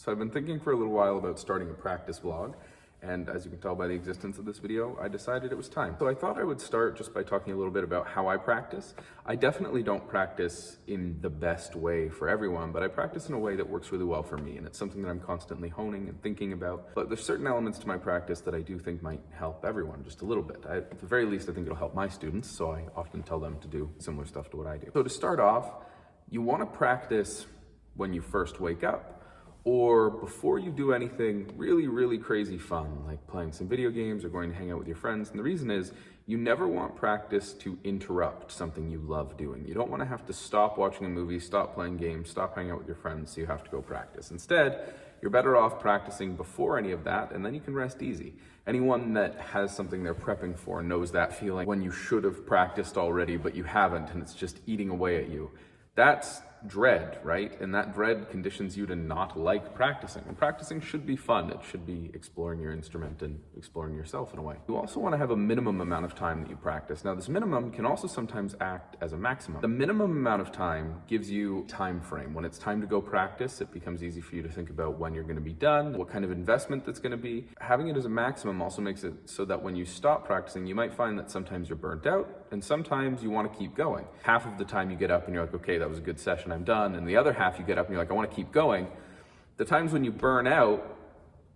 So I've been thinking for a little while about starting a practice vlog, and as you can tell by the existence of this video, I decided it was time. So I thought I would start just by talking a little bit about how I practice. I definitely don't practice in the best way for everyone, but I practice in a way that works really well for me, and it's something that I'm constantly honing and thinking about. But there's certain elements to my practice that I do think might help everyone just a little bit. At the very least, I think it'll help my students, so I often tell them to do similar stuff to what I do. So to start off, you want to practice when you first wake up, or before you do anything really crazy fun, like playing some video games or going to hang out with your friends. And the reason is, you never want practice to interrupt something you love doing. You don't want to have to stop watching a movie, stop playing games, stop hanging out with your friends, so you have to go practice. Instead, you're better off practicing before any of that, and then you can rest easy. Anyone that has something they're prepping for knows that feeling when you should have practiced already, but you haven't, and it's just eating away at you. That's dread, right? And that dread conditions you to not like practicing. And practicing should be fun. It should be exploring your instrument and exploring yourself in a way. You also want to have a minimum amount of time that you practice. Now, this minimum can also sometimes act as a maximum. The minimum amount of time gives you time frame. When it's time to go practice, it becomes easy for you to think about when you're going to be done, what kind of investment that's going to be. Having it as a maximum also makes it so that when you stop practicing, you might find that sometimes you're burnt out and sometimes you want to keep going. Half of the time you get up and you're like, okay, that was a good session, I'm done. And the other half you get up and you're like, I want to keep going. The times when you burn out,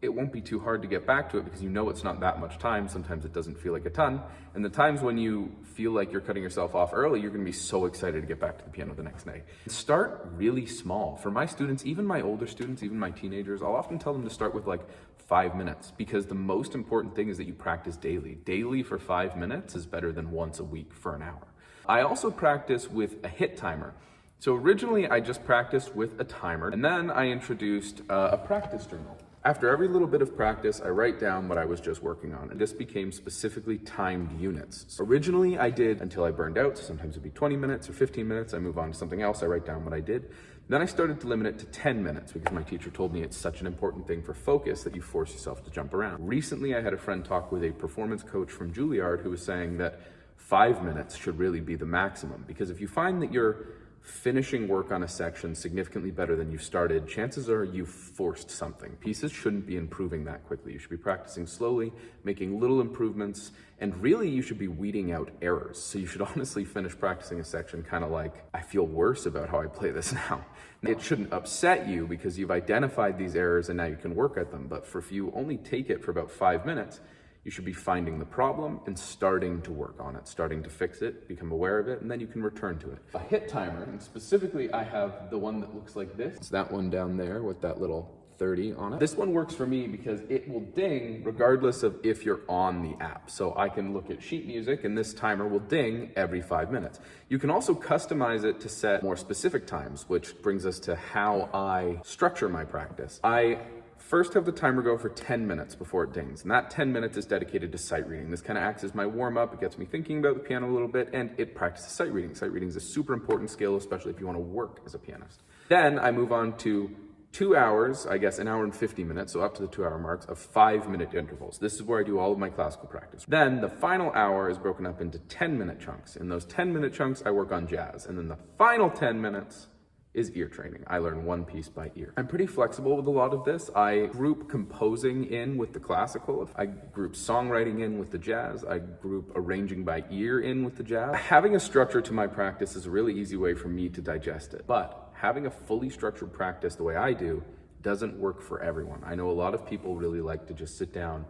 it won't be too hard to get back to it because you know it's not that much time. Sometimes it doesn't feel like a ton. And the times when you feel like you're cutting yourself off early, you're going to be so excited to get back to the piano the next day. Start really small. For my students, even my older students, even my teenagers, I'll often tell them to start with like 5 minutes, because the most important thing is that you practice daily. Daily for 5 minutes is better than once a week for an hour. I also practice with a hit timer. So originally I just practiced with a timer, and then I introduced a practice journal. After every little bit of practice, I write down what I was just working on, and this became specifically timed units. So originally I did until I burned out, so sometimes it'd be 20 minutes or 15 minutes, I move on to something else, I write down what I did. Then I started to limit it to 10 minutes because my teacher told me it's such an important thing for focus that you force yourself to jump around. Recently I had a friend talk with a performance coach from Juilliard who was saying that 5 minutes should really be the maximum, because if you find that you're finishing work on a section significantly better than you started, chances are you've forced something. Pieces shouldn't be improving that quickly. You should be practicing slowly, making little improvements, and really you should be weeding out errors. So you should honestly finish practicing a section kind of like, I feel worse about how I play this now. It shouldn't upset you because you've identified these errors and now you can work at them. But if you only take it for about 5 minutes, you should be finding the problem and starting to work on it, starting to fix it, become aware of it, and then you can return to it. A hit timer, and specifically I have the one that looks like this. It's that one down there with that little 30 on it. This one works for me because it will ding regardless of if you're on the app. So I can look at sheet music and this timer will ding every 5 minutes. You can also customize it to set more specific times, which brings us to how I structure my practice. I first have the timer go for 10 minutes before it dings, and that 10 minutes is dedicated to sight reading. This kind of acts as my warm-up. It gets me thinking about the piano a little bit, and it practices sight reading. Sight reading is a super important skill, especially if you want to work as a pianist. Then I move on to 2 hours, I guess an hour and 50 minutes, so up to the 2 hour marks, of 5-minute intervals. This is where I do all of my classical practice. Then the final hour is broken up into 10-minute chunks. In those 10-minute chunks, I work on jazz, and then the final 10 minutes is ear training. I learn one piece by ear. I'm pretty flexible with a lot of this. I group composing in with the classical. I group songwriting in with the jazz. I group arranging by ear in with the jazz. Having a structure to my practice is a really easy way for me to digest it. But having a fully structured practice the way I do doesn't work for everyone. I know a lot of people really like to just sit down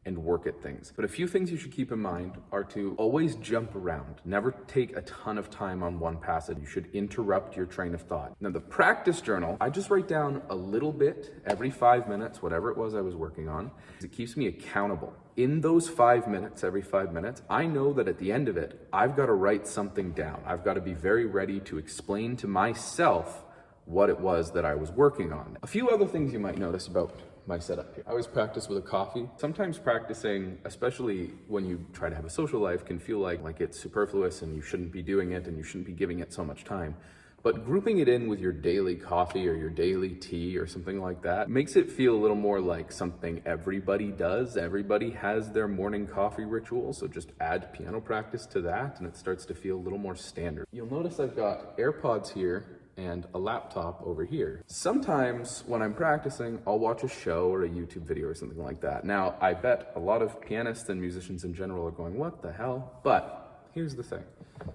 and work at things. But a few things you should keep in mind are to always jump around. Never take a ton of time on one passage. You should interrupt your train of thought. Now the practice journal, I just write down a little bit every 5 minutes, whatever it was I was working on. It keeps me accountable. In those 5 minutes, every 5 minutes, I know that at the end of it, I've got to write something down. I've got to be very ready to explain to myself what it was that I was working on. A few other things you might notice about my setup here. I always practice with a coffee. Sometimes practicing, especially when you try to have a social life, can feel like it's superfluous and you shouldn't be doing it and you shouldn't be giving it so much time. But grouping it in with your daily coffee or your daily tea or something like that makes it feel a little more like something everybody does. Everybody has their morning coffee ritual, so just add piano practice to that and it starts to feel a little more standard. You'll notice I've got AirPods here and a laptop over here. Sometimes when I'm practicing, I'll watch a show or a YouTube video or something like that. Now, I bet a lot of pianists and musicians in general are going, what the hell? But here's the thing.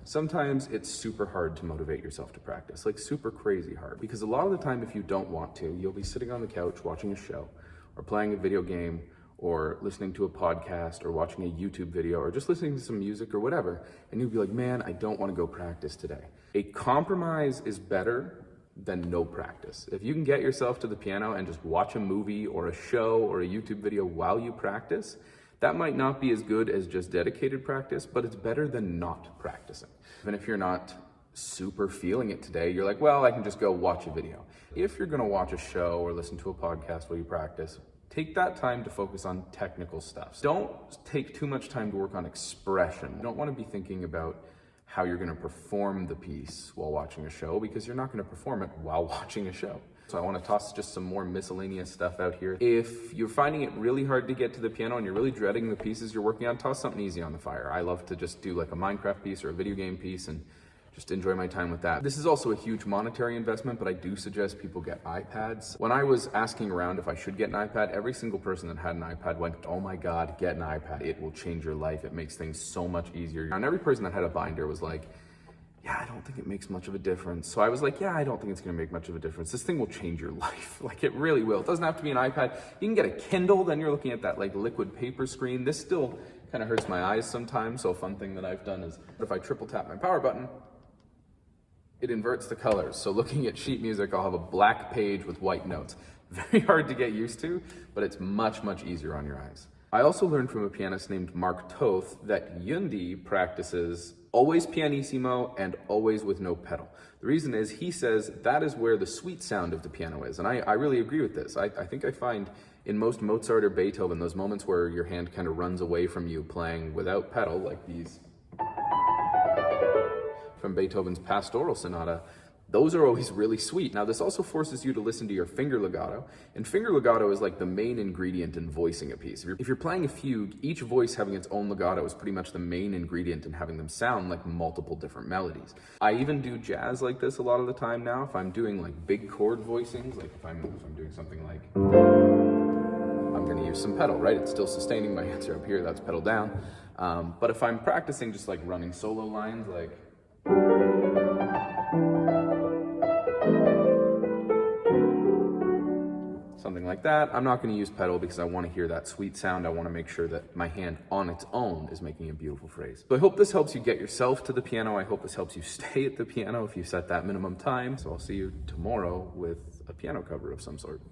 Sometimes it's super hard to motivate yourself to practice, like super crazy hard. Because a lot of the time, if you don't want to, you'll be sitting on the couch watching a show or playing a video game or listening to a podcast or watching a YouTube video or just listening to some music or whatever. And you'll be like, man, I don't want to go practice today. A compromise is better than no practice. If you can get yourself to the piano and just watch a movie or a show or a YouTube video while you practice, that might not be as good as just dedicated practice, but it's better than not practicing. Even if you're not super feeling it today, you're like, well, I can just go watch a video. If you're gonna watch a show or listen to a podcast while you practice, take that time to focus on technical stuff. Don't take too much time to work on expression. You don't wanna be thinking about how you're gonna perform the piece while watching a show, because you're not gonna perform it while watching a show. So I want to toss just some more miscellaneous stuff out here. If you're finding it really hard to get to the piano and you're really dreading the pieces you're working on, toss something easy on the fire. I love to just do like a Minecraft piece or a video game piece and just enjoy my time with that. This is also a huge monetary investment, but I do suggest people get iPads. When I was asking around if I should get an iPad, every single person that had an iPad went, oh my God, get an iPad. It will change your life. It makes things so much easier. And every person that had a binder was like, yeah, I don't think it makes much of a difference. So I was like, yeah, I don't think it's gonna make much of a difference. This thing will change your life. Like, it really will. It doesn't have to be an iPad. You can get a Kindle, then you're looking at that like liquid paper screen. This still kind of hurts my eyes sometimes. So a fun thing that I've done is if I triple tap my power button, it inverts the colors. So looking at sheet music, I'll have a black page with white notes. Very hard to get used to, but it's much, much easier on your eyes. I also learned from a pianist named Mark Toth that Yundi practices always pianissimo and always with no pedal. The reason is he says that is where the sweet sound of the piano is. And I really agree with this. I think I find in most Mozart or Beethoven, those moments where your hand kind of runs away from you playing without pedal, like these from Beethoven's Pastoral Sonata, those are always really sweet. Now, this also forces you to listen to your finger legato, and finger legato is like the main ingredient in voicing a piece. If you're playing a fugue, each voice having its own legato is pretty much the main ingredient in having them sound like multiple different melodies. I even do jazz like this a lot of the time now. If I'm doing like big chord voicings, like if I'm doing something like, I'm gonna use some pedal, right? It's still sustaining my answer up here, that's pedal down. But if I'm practicing just like running solo lines, like, something like that, I'm not going to use pedal because I want to hear that sweet sound. I want to make sure that my hand on its own is making a beautiful phrase. So I hope this helps you get yourself to the piano. I hope this helps you stay at the piano if you set that minimum time. So I'll see you tomorrow with a piano cover of some sort.